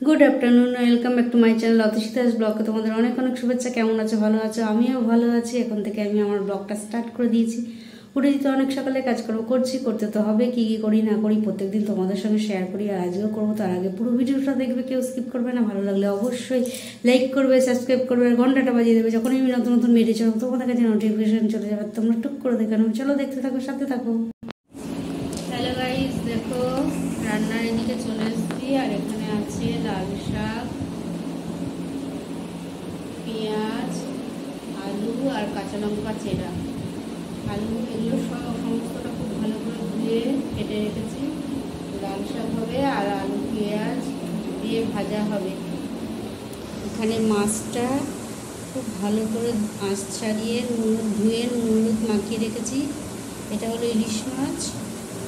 Good afternoon, welcome back to my channel Atishita's ব্লগে তোমাদের অনেক অনেক শুভেচ্ছা। কেমন আছো? ভালো আছো? আমিও ভালো আছি। এখন থেকে আমি আমার ব্লগটা স্টার্ট করে দিয়েছি। উঠে দিতে অনেক সকালে কাজকর্ম করতে তো হবে। কি কি করি না করি প্রত্যেকদিন তোমাদের সঙ্গে শেয়ার করি, আর আজকেও করবো। তার আগে পুরো ভিডিওটা দেখবে, কেউ স্কিপ করবে না। ভালো লাগলে অবশ্যই লাইক করবে, সাবস্ক্রাইব করবে, আর ঘন্টাটা বাজিয়ে দেবে। যখন আমি নতুন নতুন ভিডিও চালাবো তোমাদের কাছে নোটিফিকেশন চলে যাবে, তোমরা টুক করে দেখে নেবে। চলো দেখতে থাকো, সাথে থাকো। হ্যালো গাইস, দেখো রান্নার এদিকে চলে এসেছি। আর এখানে আছে লাল শাক, পেঁয়াজ, আলু আর কাঁচা লঙ্কা চেরা। আলু এগুলো সমস্তটা খুব ভালো করে ধুয়ে কেটে রেখেছি। লাল শাক হবে আর আলু পেঁয়াজ দিয়ে ভাজা হবে। এখানে মাছটা খুব ভালো করে আঁশ ছাড়িয়ে ধুয়ে নুন হলুদ মাখিয়ে রেখেছি। এটা হলো ইলিশ মাছ।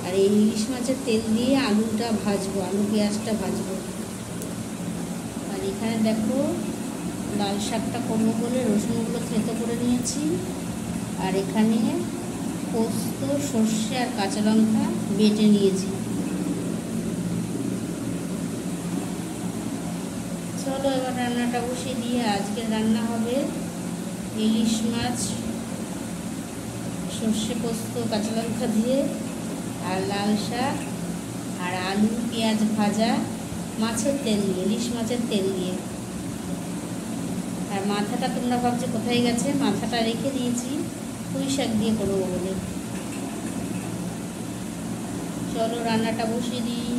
আর এই ইলিশ মাছের তেল দিয়ে আলুটা ভাজবো, আলু পেঁয়াজটা ভাজবো। আর এখানে দেখো লাল শাকটা করবো বলে রসুনগুলো থেতো করে নিয়েছি। আর এখানে পোস্ত, সর্ষে আর কাঁচা লঙ্কা বেটে নিয়েছি। চলো এবার রান্নাটা বসিয়ে দিয়ে, আজকে রান্না হবে ইলিশ মাছ সর্ষে পোস্ত কাঁচা লঙ্কা দিয়ে, আর লাল শাক আর আলু পেঁয়াজ ভাজা মাছের তেল দিয়ে, ইলিশ মাছের তেল দিয়ে। আর মাথাটা তোমরা ভাবছো কোথায় গেছে, মাথাটা রেখে দিয়েছি পুঁই শাক দিয়ে করবো বলে। চলো রান্নাটা বসিয়ে দিই।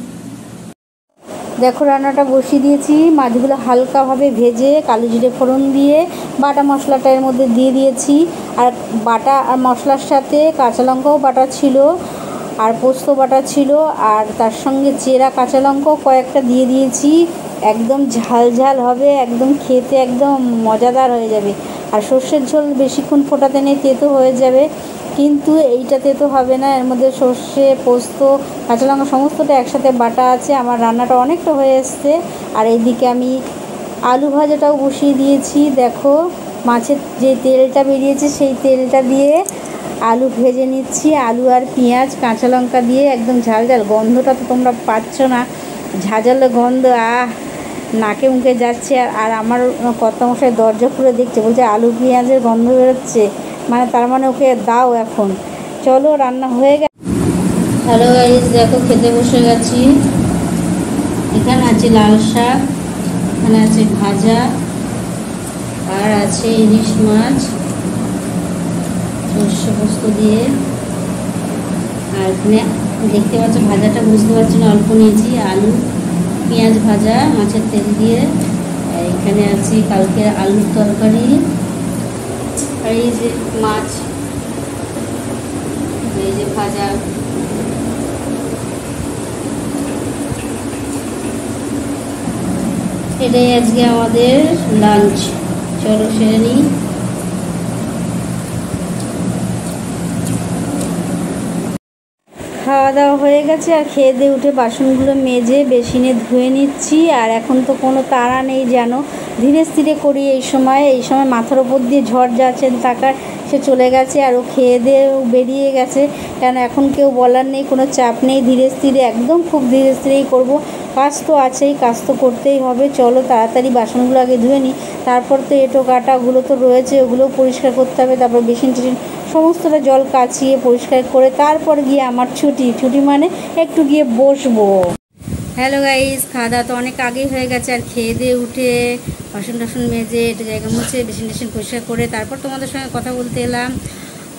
দেখো রান্নাটা বসিয়ে দিয়েছি। মাছগুলো হালকাভাবে ভেজে কালো জিরে ফোড়ন দিয়ে বাটা মশলাটা এর মধ্যে দিয়ে দিয়েছি। আর বাটা আর মশলার সাথে কাঁচা লঙ্কাও বাটা ছিল, আর পোস্ত বাটা ছিল, আর তার সঙ্গে চেরা কাঁচা লঙ্কাও কয়েকটা দিয়ে দিয়েছি। একদম ঝাল ঝাল হবে, একদম খেতে একদম মজাদার হয়ে যাবে। আর সর্ষের ঝোল বেশিক্ষণ ফোটাতে নেই, তেতো হয়ে যাবে। কিন্তু এইটা তেতো হবে না, এর মধ্যে সর্ষে পোস্ত কাঁচা লঙ্কা সমস্তটা একসাথে বাটা আছে। আমার রান্নাটা অনেকটা হয়ে এসছে। আর এইদিকে আমি আলু ভাজাটাও বসিয়ে দিয়েছি। দেখো মাছের যে তেলটা বেরিয়েছে সেই তেলটা দিয়ে আলু ভেজে নিচ্ছি। আলু আর পেঁয়াজ কাঁচা লঙ্কা দিয়ে একদম ঝাল ঝাল, গন্ধটা তো তোমরা পাচ্ছ না, ঝাঁঝালো গন্ধ, নাকে মুখে যাচ্ছে। আর আমার কর্তামশাই দরজা খুলে দেখছে, বলছে আলু পেঁয়াজের গন্ধ বেরোচ্ছে, মানে তার মানে ওকে দাও এখন। চলো রান্না হয়ে গেছে। হ্যালো গাইস, দেখো খেতে বসে গেছি। এখানে আছে লাল শাক, এখানে আছে ভাজা, আর আছে ইলিশ মাছ সর্ষে পোস্ত দিয়ে। আর এখানে দেখতে পাচ্ছ ভাজাটা বুঝতে পারছি না, অল্প নিয়েছি। আলু পেঁয়াজ ভাজা মাছের তেল দিয়ে। এখানে আছে কালকে আলুর তরকারি, আর এই যে মাছ, এই যে ভাজা। এটাই আজকে আমাদের লাঞ্চ। চলো সেরে নিই। খাওয়া দাওয়া হয়ে গেছে, আর খেয়ে দিয়ে উঠে বাসনগুলো মেজে বেসিনে ধুয়ে নিচ্ছি। আর এখন তো কোনো তাড়া নেই, যেন ধীরে স্থিরে করি। এই সময় মাথার ওপর দিয়ে ঝড় যাচ্ছেন তাকার, সে চলে গেছে। আর ও খেয়ে দিয়ে বেরিয়ে গেছে, কেন এখন কেউ বলার নেই, কোনো চাপ নেই। ধীরে স্থিরে, একদম খুব ধীরে স্থিরেই করবো। কাজ তো আছেই, কাজ তো করতেই হবে। চলো তাড়াতাড়ি বাসনগুলো আগে ধুয়ে নিই, তারপর তো এঁটো কাটাগুলো তো রয়েছে, ওগুলোও পরিষ্কার করতে হবে। তারপর বেসিন টেসিন সমস্তটা জল কাচিয়ে পরিষ্কার করে তারপর গিয়ে আমার ছুটি মানে একটু গিয়ে বসবো। হ্যালো গাইস, খাওয়া দাওয়া তো অনেক আগেই হয়ে গেছে। আর খেয়ে দিয়ে উঠে বাসন টাসন মেজে একটু জায়গা মুছে বেসিন টেসিন পরিষ্কার করে তারপর তোমাদের সঙ্গে কথা বলতে এলাম।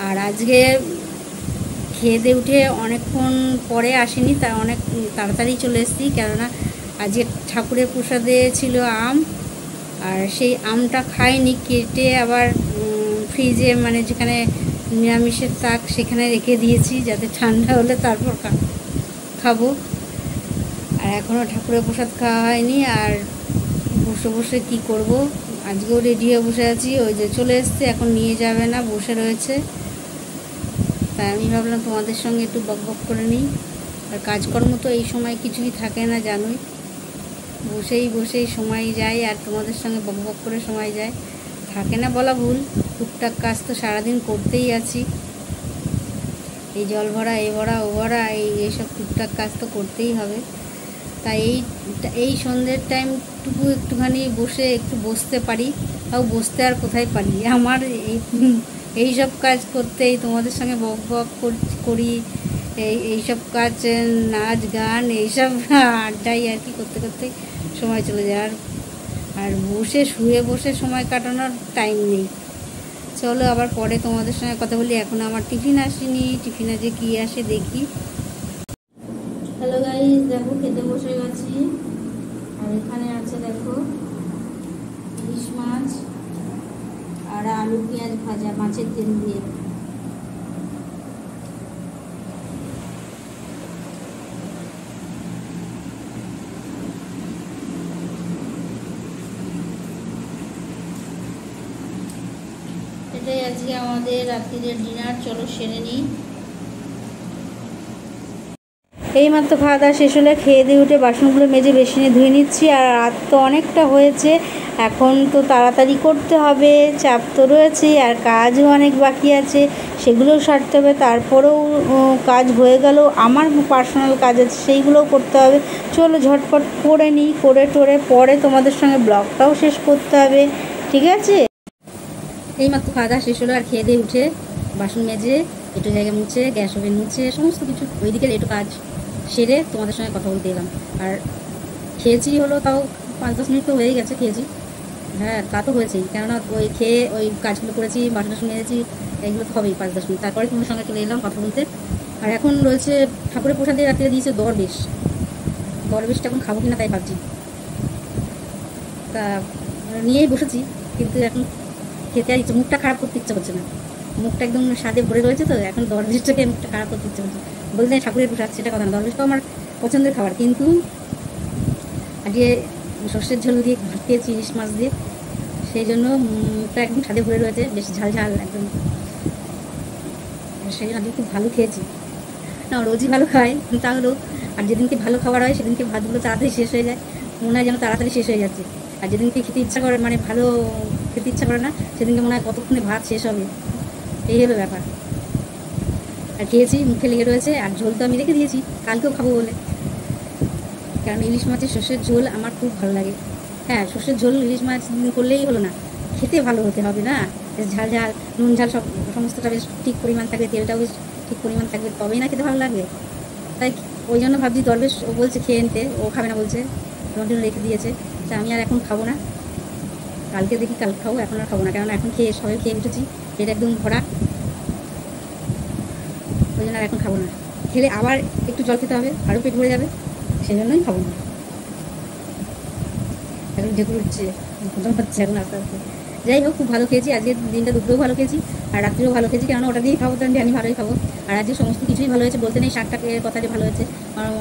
আর আজকে খেয়ে দিয়ে উঠে অনেকক্ষণ পরে আসিনি, তা অনেক তাড়াতাড়ি চলে এসেছি, কেননা আজকে ঠাকুরের প্রসাদে ছিল আম। আর সেই আমটা খাইনি, কেটে আবার ফ্রিজে, মানে যেখানে নিরামিষের তাক সেখানে রেখে দিয়েছি, যাতে ঠান্ডা হলে তারপর খাবো। আর এখনও ঠাকুরের প্রসাদ খাওয়া হয়নি। আর বসে বসে কি করব, আজকেও রেডি হয়ে বসে আছি। ওই যে চলে এসছে, এখন নিয়ে যাবে না, বসে রয়েছে। তাই আমি ভাবলাম তোমাদের সঙ্গে একটু বকবক করে নিই। আর কাজকর্ম তো এই সময় কিছুই থাকে না, জানোই, বসেই সময় যায়। আর তোমাদের সঙ্গে বকবক করে সময় যায়, থাকে না বলা ভুল। টুকটাক কাজ তো সারাদিন করতেই আছি। এই জল ভরা, এ ভরা, ও ভরা, এইসব টুকটাক কাজ তো করতেই হবে। তাই এই সন্ধ্যের টাইমটুকু একটুখানি বসে একটু বসতে পারি, তাও বসতে আর কোথায় পারি। আমার এই সব কাজ করতেই তোমাদের সঙ্গে বক বক করি, এইসব কাজ, নাচ গান এইসব আড্ডাই আর কি করতে করতে সময় চলে যায়। আর শুয়ে বসে সময় কাটানোর টাইম নেই। চলো আবার পরে তোমাদের সঙ্গে কথা বলি। এখন আমার টিফিন আসেনি, টিফিনে যে কী আসে দেখি। হ্যালো গাইস, দেখো খেতে বসে গেছি। আর এখানে আছে দেখো ইলিশ মাছ আর আলু পেঁয়াজ ভাজা মাছের তেল দিয়ে। এটাই আজকে আমাদের রাত্রির ডিনার। চলো সেরে নিই। এইমাত্র খাওয়া দাওয়া শেষ হলে খেয়ে দিয়ে উঠে বাসনগুলো মেজে বেসিনে ধুয়ে নিচ্ছি। আর রাত তো অনেকটা হয়েছে, এখন তো তাড়াতাড়ি করতে হবে, চাপ তো রয়েছে, আর কাজও অনেক বাকি আছে, সেগুলোও সারতে হবে। তারপরেও কাজ হয়ে গেল, আমার পার্সোনাল কাজ আছে, সেইগুলোও করতে হবে। চলো ঝটপট করে নিই, করে টোরে পরে তোমাদের সঙ্গে ব্লগটাও শেষ করতে হবে, ঠিক আছে? এইমাত্র খাওয়া দাওয়া শেষ হলো, আর খেয়ে দিয়ে উঠে বাসন মেজে একটু জায়গা মুছে, গ্যাস ওভেন মুছে, সমস্ত কিছু ওইদিকে একটু কাজ সেরে তোমাদের সঙ্গে কথা বলতে এলাম। আর খেয়েছি হলো তাও 5-10 মিনিট তো হয়ে গেছে খেয়েছি। হ্যাঁ, তা তো হয়েছেই, কেননা ওই খেয়ে ওই কাজগুলো করেছি, বাসন টাসন মেজেছি, এইগুলো তো হবেই 5-10 মিনিট। তারপরে তোমার সঙ্গে চলে এলাম কথা বলতে। আর এখন রয়েছে ঠাকুরের প্রসাদে রাত্রে দিয়েছে দরবেশটা এখন খাবো কিনা তাই ভাবছি। তা নিয়েই বসেছি, কিন্তু এখন খেতে আর ইচ্ছে, মুখটা খারাপ করতে ইচ্ছা করছে না, মুখটা একদম স্বাদে ভরে রয়েছে, তো এখন দরবেশটাকে মুখটা খারাপ করতে ইচ্ছে করছে। বলতে ঠাকুরের প্রসাদ সেটা কথা না, দরবেশটাও আমার পছন্দের খাবার, কিন্তু আজকে সর্ষের ঝোল দিয়ে খেয়েছি ইলিশ মাছ দিয়ে, সেই জন্য মুখটা একদম স্বাদে ভরে রয়েছে, বেশ ঝাল ঝাল একদম, সেই জন্য আজকে খুব ভালো খেয়েছি। না, রোজই ভালো খাই তাহলেও, আর যেদিনকে ভালো খাবার হয় সেদিনকে ভাতগুলো তাড়াতাড়ি শেষ হয়ে যায়, মনে হয় যেন তাড়াতাড়ি শেষ হয়ে যাচ্ছে। আর যেদিনকে খেতে ইচ্ছা করে, মানে ভালো খেতে ইচ্ছা করে না, সেদিনকে মনে হয় কতক্ষণে ভাত শেষ হবে, এই হলো ব্যাপার। আর খেয়েছি, মুখে লেগে রয়েছে। আর ঝোল তো আমি রেখে দিয়েছি, কালকেও খাবো বলে, কারণ ইলিশ মাছের সর্ষের ঝোল আমার খুব ভালো লাগে। হ্যাঁ, সর্ষের ঝোল ইলিশ মাছ করলেই হলো না, খেতে ভালো হতে হবে না, বেশ ঝাল ঝাল, নুন ঝাল সব সমস্তটা বেশ ঠিক পরিমাণ থাকবে, তেলটাও বেশ ঠিক পরিমাণ থাকবে, তবেই না খেতে ভালো লাগবে। তাই ওই জন্য ভাবছি, দরবেশ ও বলছে খেয়ে নিতে, ও খাবে না বলছে, তোমার জন্য রেখে দিয়েছে। তা আমি আর এখন খাবো না, কালকে দেখি কাল খাবো, এখন আর খাবো না, কারণ এখন সবাই খেয়ে উঠেছি, এটা একদম ভরা, ওই জন্য আর এখন খাবো না। খেলে আবার একটু জল খেতে হবে, আরও পেট ভরে যাবে, সেই জন্যই খাবো না। এখন ঢেকুর উঠছে, হচ্ছে এখন আস্তে আস্তে। যাই হোক, খুব ভালো খেয়েছি আজকে, দিনটা দুপুরেও ভালো খেয়েছি আর রাত্রেও ভালো খেয়েছি, কেননা ওটা দিয়েই খাবো, তো আমি জানি ভালোই খাবো। আর আজকে সমস্ত কিছুই ভালো হয়েছে, বলতে নেই শাকটাকে কথা যে ভালো হয়েছে,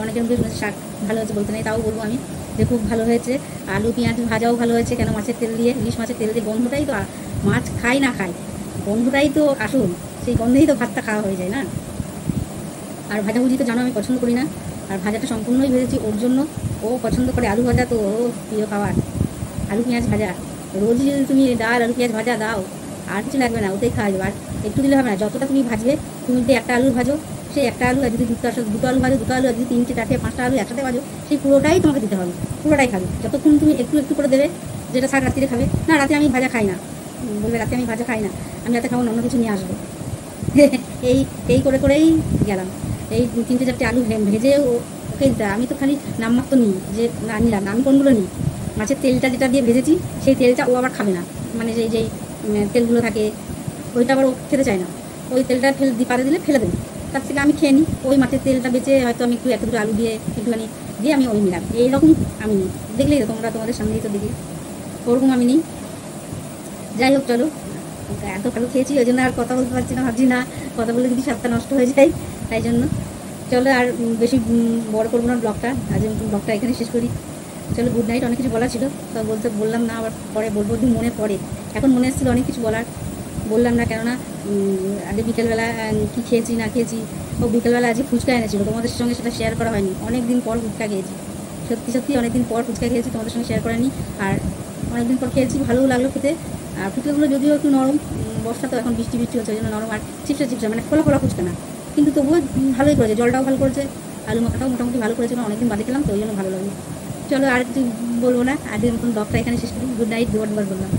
অনেকের মধ্যে শুনেছি শাক ভালো হয়েছে, বলতে নেই, তাও বলবো আমি যে খুব ভালো হয়েছে। আলু পেঁয়াজ ভাজাও ভালো হয়েছে, কেন মাছের তেল দিয়ে, ইলিশ মাছের তেল দিয়ে, গন্ধটাই তো, মাছ খাই না খাই, গন্ধটাই তো আসুন, সেই গন্ধেই তো ভাতটা খাওয়া হয়ে যায় না। আর ভাজাভুজি তো জানো আমি পছন্দ করি না, আর ভাজাটা সম্পূর্ণই ভেজেছি ওর জন্য, ও পছন্দ করে আলু ভাজা, তো ও প্রিয় খাবার আলু পেঁয়াজ ভাজা। রোজই যদি তুমি ডাল আলু পেঁয়াজ ভাজা দাও, আর কিছু লাগবে না, ওতেই খাওয়া যাবে। আর একটু দিলে হবে না, যতটা তুমি ভাজবে, তুমি যদি একটা আলু ভাজো, সেই একটা আলু, আর যদি দুটো আলু ভাজো, দুটো আলু, আর যদি 3টে 4টে 5টা আলু একসাথে ভাজো, সেই পুরোটাই তোমাকে দিতে হবে, পুরোটাই খাবে। যতক্ষণ তুমি একটু একটু করে দেবে, যেটা শাক রাত্রিরে খাবে না, রাতে আমি ভাজা খাই না, বলবে রাতে আমি ভাজা খাই না, আমি রাতে খাবো না, অন্য কিছু নিয়ে আসবো। এই করে করেই গেলাম। এই 3টে 4টে আলু ভেজে ওকে দিতে, আমি তো খালি নামমাত্র নিই, যে না নিলাম, আমি কোনগুলো নিই, মাছের তেলটা যেটা দিয়ে ভেজেছি, সেই তেলটা ও আবার খাবে না, মানে যেই তেলগুলো থাকে, ওইটা আবার ও খেতে চায় না, ওই তেলটা পারে দিলে ফেলে দেবে, তার থেকে আমি খেয়ে নিই, ওই মাছের তেলটা বেঁচে হয়তো আমি একটু এত দুটো আলু দিয়ে একটুখানি দিয়ে আমি ওই নিলাম, এইরকম আমি নিই। দেখলেই তো তোমরা, তোমাদের সামনেই তো দেখি, ওরকম আমি নিই। যাই হোক, চলো, এত ভালো খেয়েছি, ওই জন্য আর কথা বলতে পারছি না, ভাবছি না কথা বলে যদি স্বাদটা নষ্ট হয়ে যায়, তাই জন্য। চলো, আর বেশি বড় করবো না ব্লগটা, আজ ব্লগটা এখানে শেষ করি। চলো, গুড নাইট। অনেক কিছু বলা ছিল, তো বললাম না, আবার পরে বলবো, যদি মনে পড়ে, এখন মনে এসেছিলো অনেক কিছু বলার, বললাম না, কেননা আগে বিকেলবেলা কী খেয়েছি না খেয়েছি, ও বিকেলবেলা আজকে ফুচকা এনেছিল, তোমাদের সঙ্গে সেটা শেয়ার করা হয়নি, অনেক দিন পর ফুচকা খেয়েছি, সত্যি সত্যি অনেক দিন পর ফুচকা খেয়েছি, তোমাদের সঙ্গে শেয়ার করেনি, আর অনেক দিন পর খেয়েছি, ভালোও লাগলো খেতে। আর ফুচকাগুলো যদিও একটু নরম, বর্ষা তো এখন, বৃষ্টি হচ্ছে, ওই জন্য নরম, আর চিপসা মানে খোলা ফুচকা না, কিন্তু তবুও ভালোই করেছে, জলটাও ভালো করেছে, আলু মাখাটাও মোটামুটি ভালো করেছিলাম, অনেকদিন বাদে খেলাম তো ওই জন্য ভালো লাগলো। চলো আর কিছু বলবো না, আজকের মতন ব্লগটা এখানে শেষ করি। গুড নাইট, দুবার দুবার বললাম।